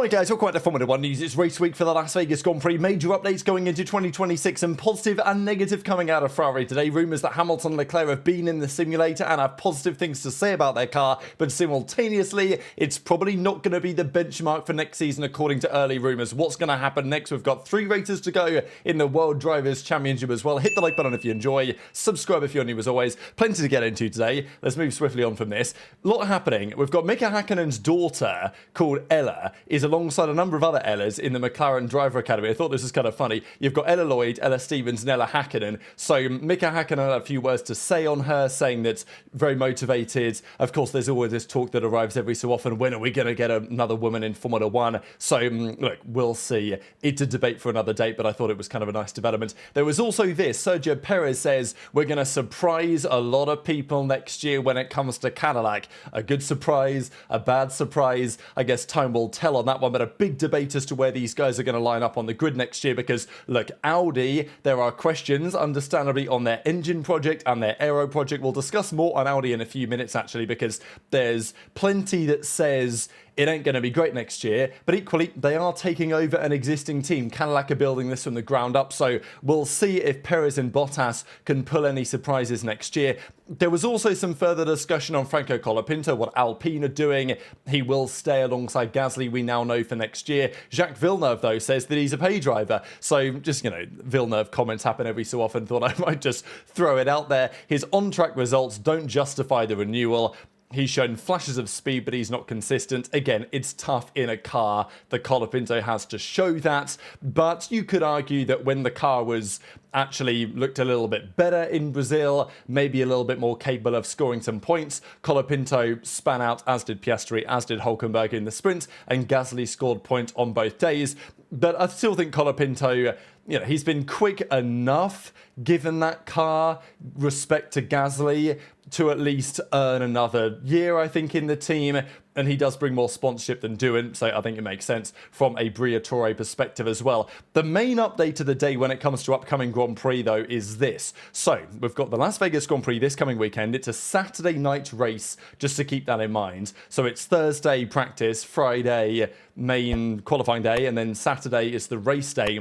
Morning guys, welcome back to Formula 1 News. It's race week for the Las Vegas Grand Prix. Major updates going into 2026 and positive and negative coming out of Ferrari today. Rumours that Hamilton and Leclerc have been in the simulator and have positive things to say about their car, but simultaneously, it's probably not going to be the benchmark for next season according to early rumours. What's going to happen next? We've got 3 races to go in the World Drivers' Championship as well. Hit the like button if you enjoy. Subscribe if you're new as always. Plenty to get into today. Let's move swiftly on from this. A lot happening. We've got Mika Häkkinen's daughter called Ella is alongside a number of other Ellas in the McLaren Driver Academy. I thought this was kind of funny. You've got Ella Lloyd, Ella Stevens, and Ella Häkkinen. So Mika Häkkinen had a few words to say on her, saying that very motivated. Of course, there's always this talk that arrives every so often. When are we going to get another woman in Formula 1? So look, we'll see. It's a debate for another date, but I thought it was kind of a nice development. There was also this. Sergio Perez says we're going to surprise a lot of people next year when it comes to Cadillac. A good surprise, a bad surprise. I guess time will tell on that one, but a big debate as to where these guys are going to line up on the grid next year because, look, Audi, there are questions, understandably, on their engine project and their aero project. We'll discuss more on Audi in a few minutes, actually, because there's plenty that says it ain't going to be great next year, but equally, they are taking over an existing team. Cadillac are building this from the ground up, so we'll see if Perez and Bottas can pull any surprises next year. There was also some further discussion on Franco Colapinto, what Alpine are doing. He will stay alongside Gasly, we now know, for next year. Jacques Villeneuve, though, says that he's a pay driver. So just, Villeneuve comments happen every so often. Thought I might just throw it out there. His on-track results don't justify the renewal. He's shown flashes of speed, but he's not consistent. Again, it's tough in a car. The Colapinto has to show that. But you could argue that when the car was actually looked a little bit better in Brazil, maybe a little bit more capable of scoring some points, Colapinto span out, as did Piastri, as did Hülkenberg in the sprint, and Gasly scored points on both days. But I still think Colapinto, he's been quick enough, given that car, respect to Gasly, to at least earn another year, I think, in the team. And he does bring more sponsorship than Doohan, so I think it makes sense from a Briatore perspective as well. The main update of the day when it comes to upcoming Grand Prix, though, is this. So, we've got the Las Vegas Grand Prix this coming weekend. It's a Saturday night race, just to keep that in mind. So it's Thursday practice, Friday main qualifying day, and then Saturday is the race day.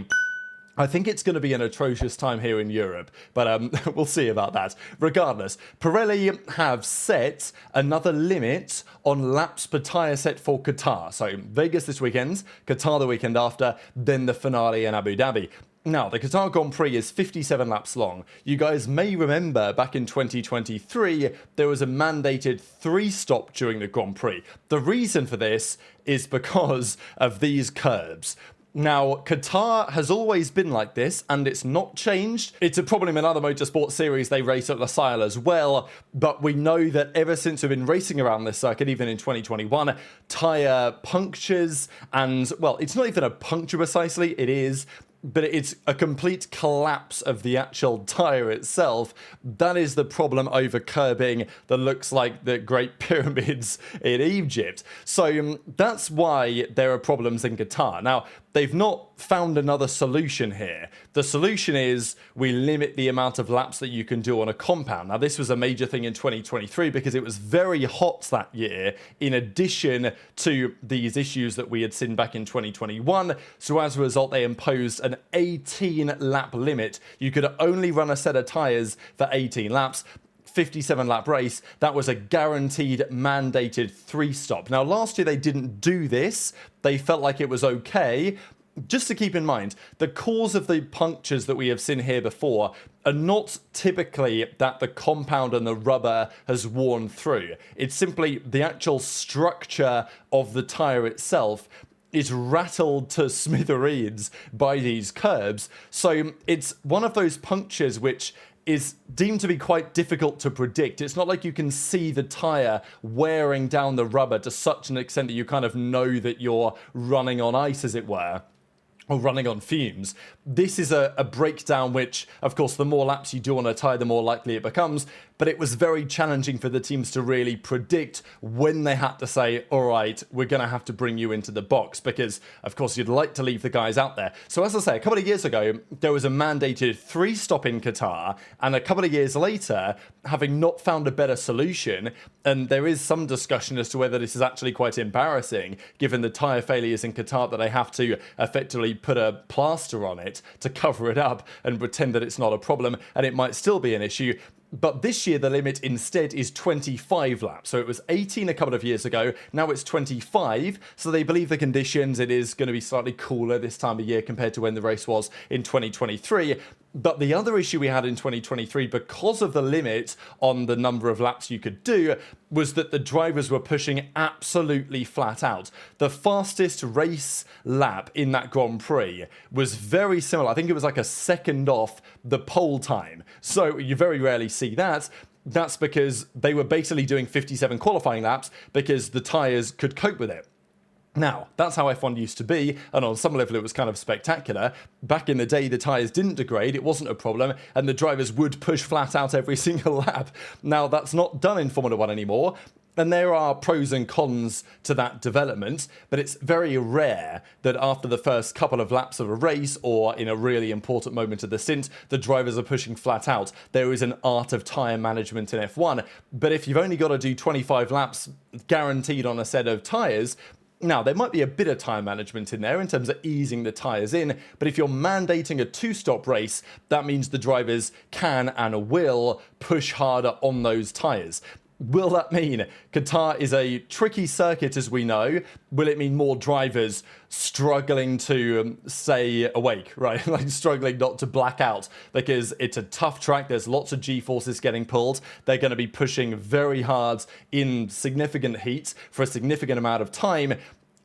I think it's going to be an atrocious time here in Europe, but we'll see about that. Regardless, Pirelli have set another limit on laps per tyre set for Qatar. So Vegas this weekend, Qatar the weekend after, then the finale in Abu Dhabi. Now, the Qatar Grand Prix is 57 laps long. You guys may remember back in 2023, there was a mandated 3-stop during the Grand Prix. The reason for this is because of these curbs. Now, Qatar has always been like this, and it's not changed. It's a problem in other motorsport series. They race at Losail as well, but we know that ever since we've been racing around this circuit, even in 2021, tyre punctures, and, well, it's not even a puncture precisely, it is, but it's a complete collapse of the actual tyre itself. That is the problem over curbing that looks like the Great Pyramids in Egypt. So that's why there are problems in Qatar. Now, they've not found another solution here. The solution is we limit the amount of laps that you can do on a compound. Now, this was a major thing in 2023 because it was very hot that year, in addition to these issues that we had seen back in 2021. So as a result, they imposed an 18-lap limit. You could only run a set of tyres for 18 laps. 57-lap race, that was a guaranteed mandated 3-stop. Now, last year they didn't do this. They felt like it was okay. Just to keep in mind, the cause of the punctures that we have seen here before are not typically that the compound and the rubber has worn through. It's simply the actual structure of the tyre itself is rattled to smithereens by these curbs. So it's one of those punctures which is deemed to be quite difficult to predict. It's not like you can see the tyre wearing down the rubber to such an extent that you kind of know that you're running on ice, as it were. or running on fumes. This is a breakdown which, of course, the more laps you do on a tyre, the more likely it becomes, but it was very challenging for the teams to really predict when they had to say, all right, we're going to have to bring you into the box, because, of course, you'd like to leave the guys out there. So as I say, a couple of years ago, there was a mandated 3-stop in Qatar, and a couple of years later, having not found a better solution, and there is some discussion as to whether this is actually quite embarrassing, given the tyre failures in Qatar, that they have to effectively put a plaster on it to cover it up and pretend that it's not a problem, and it might still be an issue. But this year, the limit instead is 25 laps. So it was 18 a couple of years ago. Now it's 25. So they believe the conditions, it is going to be slightly cooler this time of year compared to when the race was in 2023. But the other issue we had in 2023, because of the limit on the number of laps you could do, was that the drivers were pushing absolutely flat out. The fastest race lap in that Grand Prix was very similar. I think it was like a second off the pole time. So you very rarely see that. That's because they were basically doing 57 qualifying laps because the tyres could cope with it. Now, that's how F1 used to be, and on some level it was kind of spectacular. Back in the day, the tyres didn't degrade, it wasn't a problem, and the drivers would push flat out every single lap. Now, that's not done in Formula 1 anymore, and there are pros and cons to that development, but it's very rare that after the first couple of laps of a race, or in a really important moment of the stint, the drivers are pushing flat out. There is an art of tyre management in F1, but if you've only got to do 25 laps guaranteed on a set of tyres, now, there might be a bit of tyre management in there in terms of easing the tyres in, but if you're mandating a 2-stop race, that means the drivers can and will push harder on those tyres. Will that mean Qatar is a tricky circuit, as we know? Will it mean more drivers struggling to stay awake, right? Like struggling not to black out, because it's a tough track. There's lots of G-forces getting pulled. They're going to be pushing very hard in significant heat for a significant amount of time.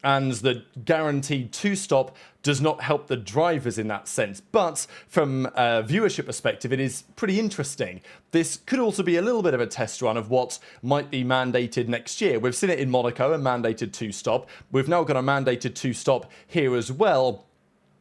And the guaranteed 2-stop does not help the drivers in that sense. But from a viewership perspective, it is pretty interesting. This could also be a little bit of a test run of what might be mandated next year. We've seen it in Monaco, a mandated 2-stop. We've now got a mandated 2-stop here as well.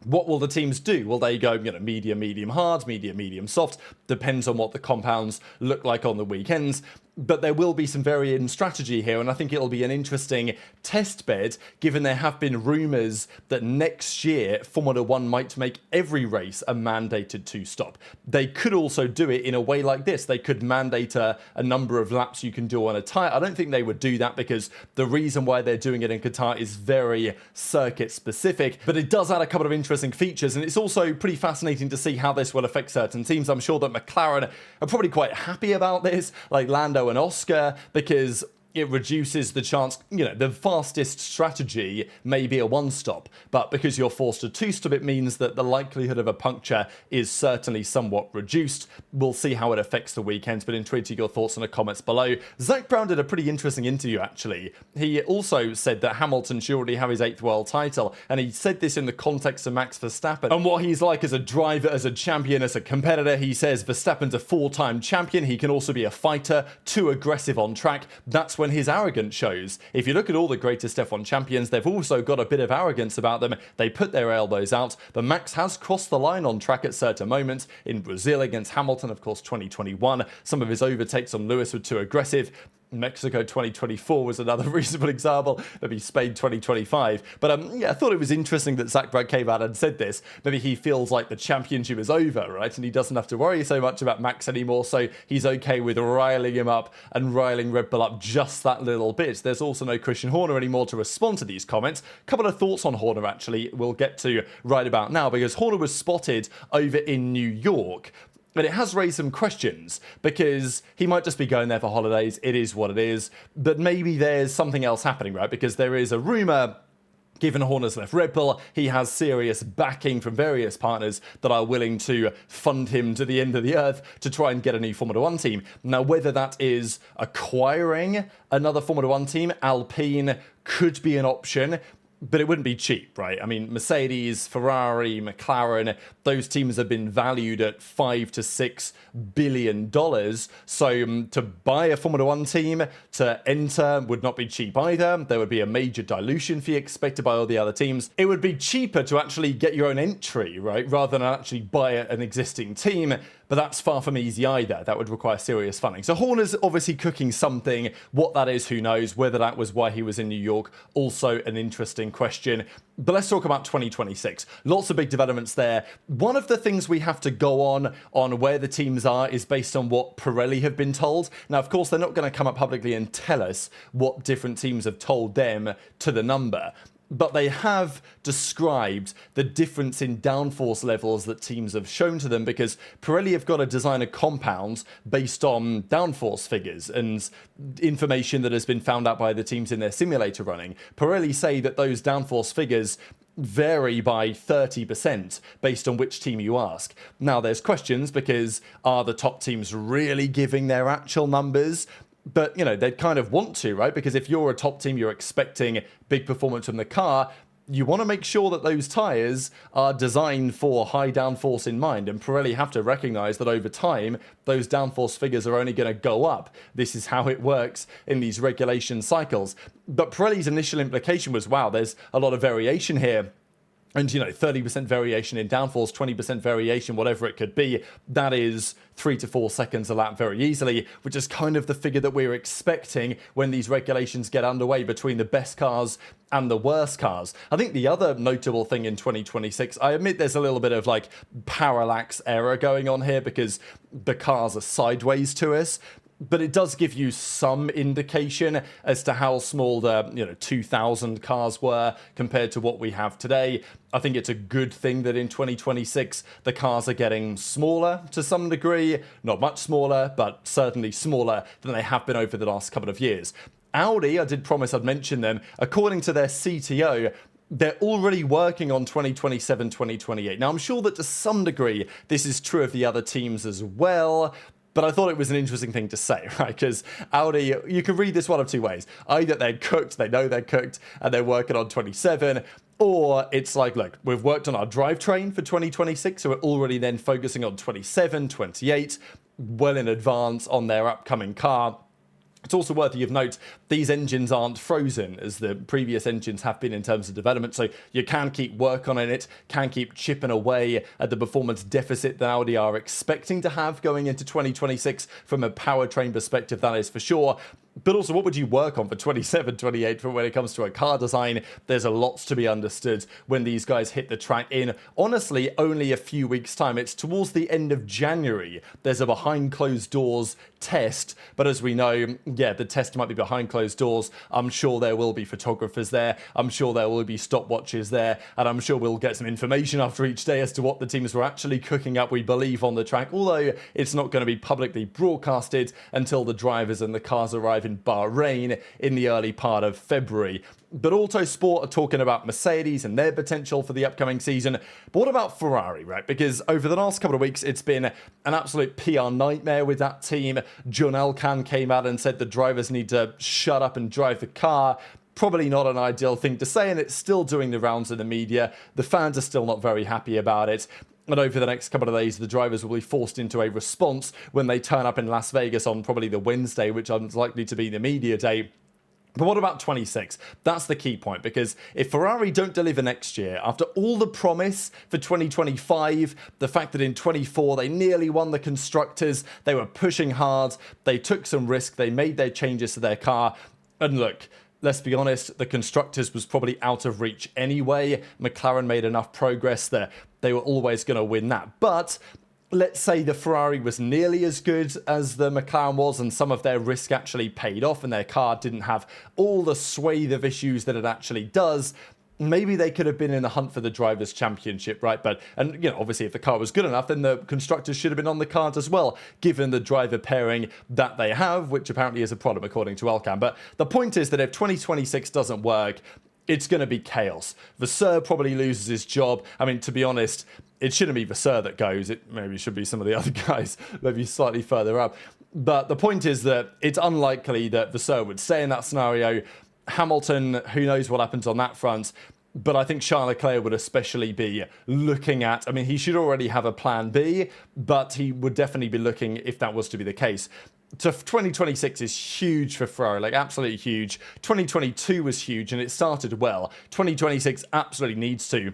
What will the teams do? Will they go, medium, medium hard, medium soft? Depends on what the compounds look like on the weekends. But there will be some varying strategy here, and I think it'll be an interesting test bed, given there have been rumours that next year Formula 1 might make every race a mandated 2-stop. They could also do it in a way like this. They could mandate a number of laps you can do on a tyre. I don't think they would do that, because the reason why they're doing it in Qatar is very circuit specific, but it does add a couple of interesting features, and it's also pretty fascinating to see how this will affect certain teams. I'm sure that McLaren are probably quite happy about this, like Lando and Oscar, because it reduces the chance, the fastest strategy may be a 1-stop, but because you're forced to 2-stop, it means that the likelihood of a puncture is certainly somewhat reduced. We'll see how it affects the weekends, but intrigued to your thoughts in the comments below. Zach Brown did a pretty interesting interview, actually. He also said that Hamilton should already have his 8th world title, and he said this in the context of Max Verstappen and what he's like as a driver, as a champion, as a competitor. He says Verstappen's a 4-time champion. He can also be a fighter, too aggressive on track. That's when his arrogance shows. If you look at all the greatest F1 champions, they've also got a bit of arrogance about them. They put their elbows out, but Max has crossed the line on track at certain moments. In Brazil against Hamilton, of course, 2021, some of his overtakes on Lewis were too aggressive. Mexico 2024 was another reasonable example, maybe Spain 2025. But I thought it was interesting that Zach Brown came out and said this. Maybe he feels like the championship is over, right? And he doesn't have to worry so much about Max anymore, so he's okay with riling him up and riling Red Bull up just that little bit. There's also no Christian Horner anymore to respond to these comments. A couple of thoughts on Horner, actually, we'll get to right about now, because Horner was spotted over in New York. But it has raised some questions, because he might just be going there for holidays. It is what it is. But maybe there's something else happening, right? Because there is a rumour, given Horner's left Red Bull, he has serious backing from various partners that are willing to fund him to the end of the earth to try and get a new Formula 1 team. Now, whether that is acquiring another Formula 1 team, Alpine could be an option. but it wouldn't be cheap, right? I mean, Mercedes, Ferrari, McLaren, those teams have been valued at $5 to $6 billion. So to buy a Formula One team to enter would not be cheap either. There would be a major dilution fee expected by all the other teams. It would be cheaper to actually get your own entry, right? Rather than actually buy an existing team. But that's far from easy either. That would require serious funding. So Horner's obviously cooking something. What that is, who knows? Whether that was why he was in New York, also an interesting question. But let's talk about 2026. Lots of big developments there. One of the things we have to go on where the teams are is based on what Pirelli have been told. Now, of course, they're not going to come up publicly and tell us what different teams have told them to the number. But they have described the difference in downforce levels that teams have shown to them, because Pirelli have got to design a compound based on downforce figures and information that has been found out by the teams in their simulator running. Pirelli say that those downforce figures vary by 30% based on which team you ask. Now, there's questions, because are the top teams really giving their actual numbers? But, they'd kind of want to, right? Because if you're a top team, you're expecting big performance from the car, you want to make sure that those tyres are designed for high downforce in mind. And Pirelli have to recognize that over time, those downforce figures are only going to go up. This is how it works in these regulation cycles. But Pirelli's initial implication was, wow, there's a lot of variation here. And, 30% variation in downforce, 20% variation, whatever it could be, that is 3 to 4 seconds a lap very easily, which is kind of the figure that we're expecting when these regulations get underway between the best cars and the worst cars. I think the other notable thing in 2026, I admit there's a little bit of parallax error going on here because the cars are sideways to us. But it does give you some indication as to how small the 2000 cars were compared to what we have today. I think it's a good thing that in 2026 the cars are getting smaller to some degree, not much smaller, but certainly smaller than they have been over the last couple of years. Audi, I did promise I'd mention them, according to their CTO, they're already working on 2027, 2028. Now, I'm sure that to some degree this is true of the other teams as well. But I thought it was an interesting thing to say, right? Because Audi, you can read this one of two ways. Either they're cooked, they know they're cooked, and they're working on 27, or it's like, look, we've worked on our drivetrain for 2026, so we're already then focusing on 27, 28, well in advance on their upcoming car. It's also worthy of note, these engines aren't frozen as the previous engines have been in terms of development, so you can keep working on it, can keep chipping away at the performance deficit that Audi are expecting to have going into 2026 from a powertrain perspective, that is for sure. But also, what would you work on for 27, 28 for when it comes to a car design? There's a lot to be understood when these guys hit the track in, honestly, only a few weeks' time. It's towards the end of January. There's a behind closed doors test. But as we know, the test might be behind closed doors. I'm sure there will be photographers there. I'm sure there will be stopwatches there. And I'm sure we'll get some information after each day as to what the teams were actually cooking up, we believe, on the track. Although it's not going to be publicly broadcasted until the drivers and the cars arrive in Bahrain in the early part of February. But Autosport are talking about Mercedes and their potential for the upcoming season. But what about Ferrari, right? Because over the last couple of weeks, it's been an absolute PR nightmare with that team. John Elkann came out and said the drivers need to shut up and drive the car. Probably not an ideal thing to say, and it's still doing the rounds in the media. The fans are still not very happy about it. And over the next couple of days, the drivers will be forced into a response when they turn up in Las Vegas on probably the Wednesday, which is likely to be the media day. But what about 26? That's the key point, because if Ferrari don't deliver next year, after all the promise for 2025, the fact that in 24 they nearly won the Constructors, they were pushing hard, they took some risk, they made their changes to their car, and look, let's be honest, the Constructors was probably out of reach anyway. McLaren made enough progress that they were always going to win that. But let's say the Ferrari was nearly as good as the McLaren was, and some of their risk actually paid off and their car didn't have all the swathe of issues that it actually does. Maybe they could have been in the hunt for the Drivers' Championship, right? And obviously if the car was good enough, then the Constructors should have been on the card as well, given the driver pairing that they have, which apparently is a problem according to Elkann. But the point is that if 2026 doesn't work, it's going to be chaos. Vasseur probably loses his job. I mean, to be honest, it shouldn't be Vasseur that goes. It maybe should be some of the other guys, maybe slightly further up. But the point is that it's unlikely that Vasseur would stay in that scenario. Hamilton, who knows what happens on that front. But I think Charles Leclerc would especially be looking at, I mean, he should already have a plan B, but he would definitely be looking, if that was to be the case. So 2026 is huge for Ferrari, like absolutely huge. 2022 was huge and it started well. 2026 absolutely needs to.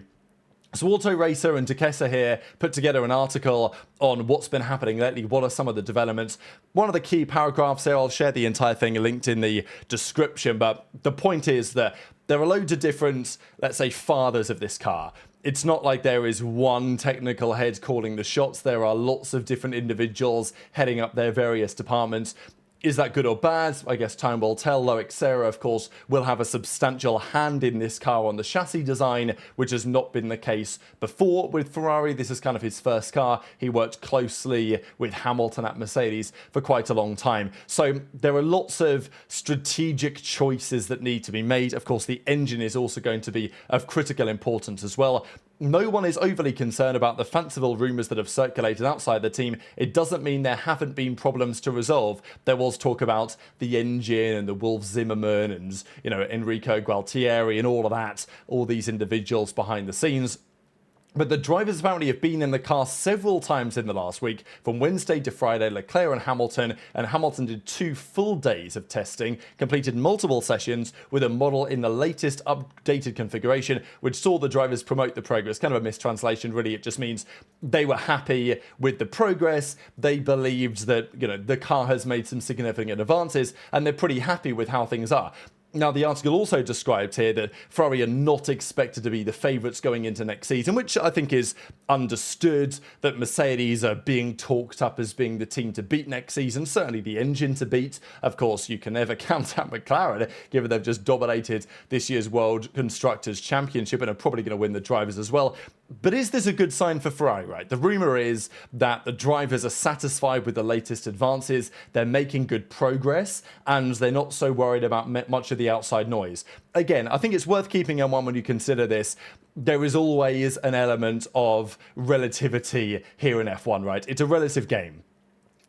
So Auto Racer and Duquesa here put together an article on what's been happening lately, what are some of the developments. One of the key paragraphs here, I'll share the entire thing linked in the description, but the point is that there are loads of different, let's say, fathers of this car. It's not like there is one technical head calling the shots. There are lots of different individuals heading up their various departments. Is that good or bad? I guess time will tell. Loic Serra, of course, will have a substantial hand in this car on the chassis design, which has not been the case before with Ferrari. This is kind of his first car. He worked closely with Hamilton at Mercedes for quite a long time. So there are lots of strategic choices that need to be made. Of course, the engine is also going to be of critical importance as well. No one is overly concerned about the fanciful rumours that have circulated outside the team. It doesn't mean there haven't been problems to resolve. There was talk about the engine and the Wolf Zimmerman and, you know, Enrico Gualtieri and all of that, all these individuals behind the scenes. But the drivers apparently have been in the car several times in the last week, from Wednesday to Friday, Leclerc and Hamilton did 2 full days of testing, completed multiple sessions with a model in the latest updated configuration, which saw the drivers promote the progress. Kind of a mistranslation, really. It just means they were happy with the progress. They believed that, you know, the car has made some significant advances, and they're pretty happy with how things are. Now, the article also described here that Ferrari are not expected to be the favourites going into next season, which I think is understood, that Mercedes are being talked up as being the team to beat next season, certainly the engine to beat. Of course, you can never count out McLaren, given they've just dominated this year's World Constructors' Championship and are probably going to win the drivers as well. But is this a good sign for Ferrari, right? The rumour is that the drivers are satisfied with the latest advances, they're making good progress, and they're not so worried about much of the outside noise. Again, I think it's worth keeping in mind when you consider this. There is always an element of relativity here in F1, right? It's a relative game.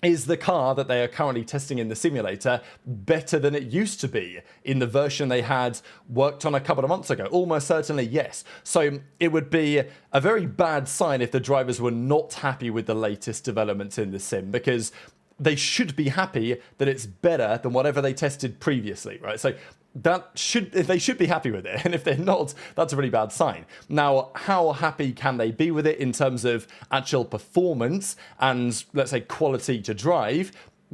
Is the car that they are currently testing in the simulator better than it used to be in the version they had worked on a couple of months ago? Almost certainly yes. So it would be a very bad sign if the drivers were not happy with the latest developments in the sim, because they should be happy that it's better than whatever they tested previously, right? So they should be happy with it, and if they're not, that's a really bad sign. Now, how happy can they be with it in terms of actual performance and, let's say, quality to drive?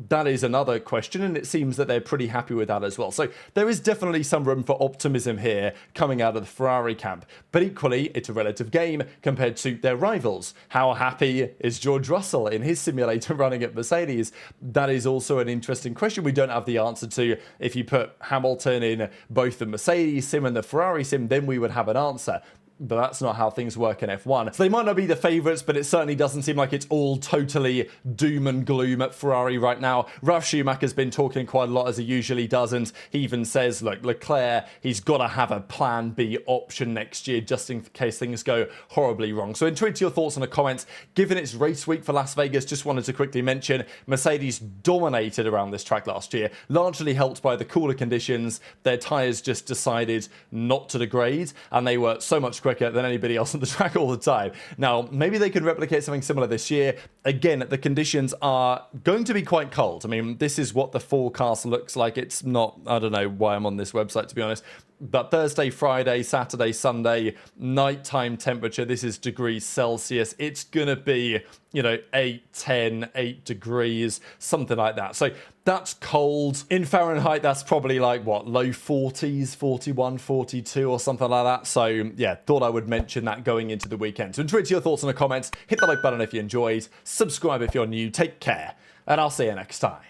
That is another question, and it seems that they're pretty happy with that as well. So there is definitely some room for optimism here coming out of the Ferrari camp. But equally, it's a relative game compared to their rivals. How happy is George Russell in his simulator running at Mercedes? That is also an interesting question we don't have the answer to. If you put Hamilton in both the Mercedes sim and the Ferrari sim, then we would have an answer. But that's not how things work in F1. So they might not be the favourites, but it certainly doesn't seem like it's all totally doom and gloom at Ferrari right now. Ralf Schumacher's been talking quite a lot, as he usually does, and he even says, look, Leclerc, he's got to have a plan B option next year, just in case things go horribly wrong. So tweet your thoughts in the comments. Given it's race week for Las Vegas, just wanted to quickly mention, Mercedes dominated around this track last year, largely helped by the cooler conditions. Their tyres just decided not to degrade, and they were so much quicker than anybody else on the track all the time. Now, maybe they can replicate something similar this year. Again, the conditions are going to be quite cold. I mean, this is what the forecast looks like. It's not, I don't know why I'm on this website, to be honest. But Thursday, Friday, Saturday, Sunday, nighttime temperature, this is degrees Celsius. It's going to be, you know, 8, 10, 8 degrees, something like that. So that's cold. In Fahrenheit, that's probably like, what, low 40s, 41, 42 or something like that. So, yeah, thought I would mention that going into the weekend. So tweet your thoughts in the comments. Hit the like button if you enjoyed. Subscribe if you're new. Take care. And I'll see you next time.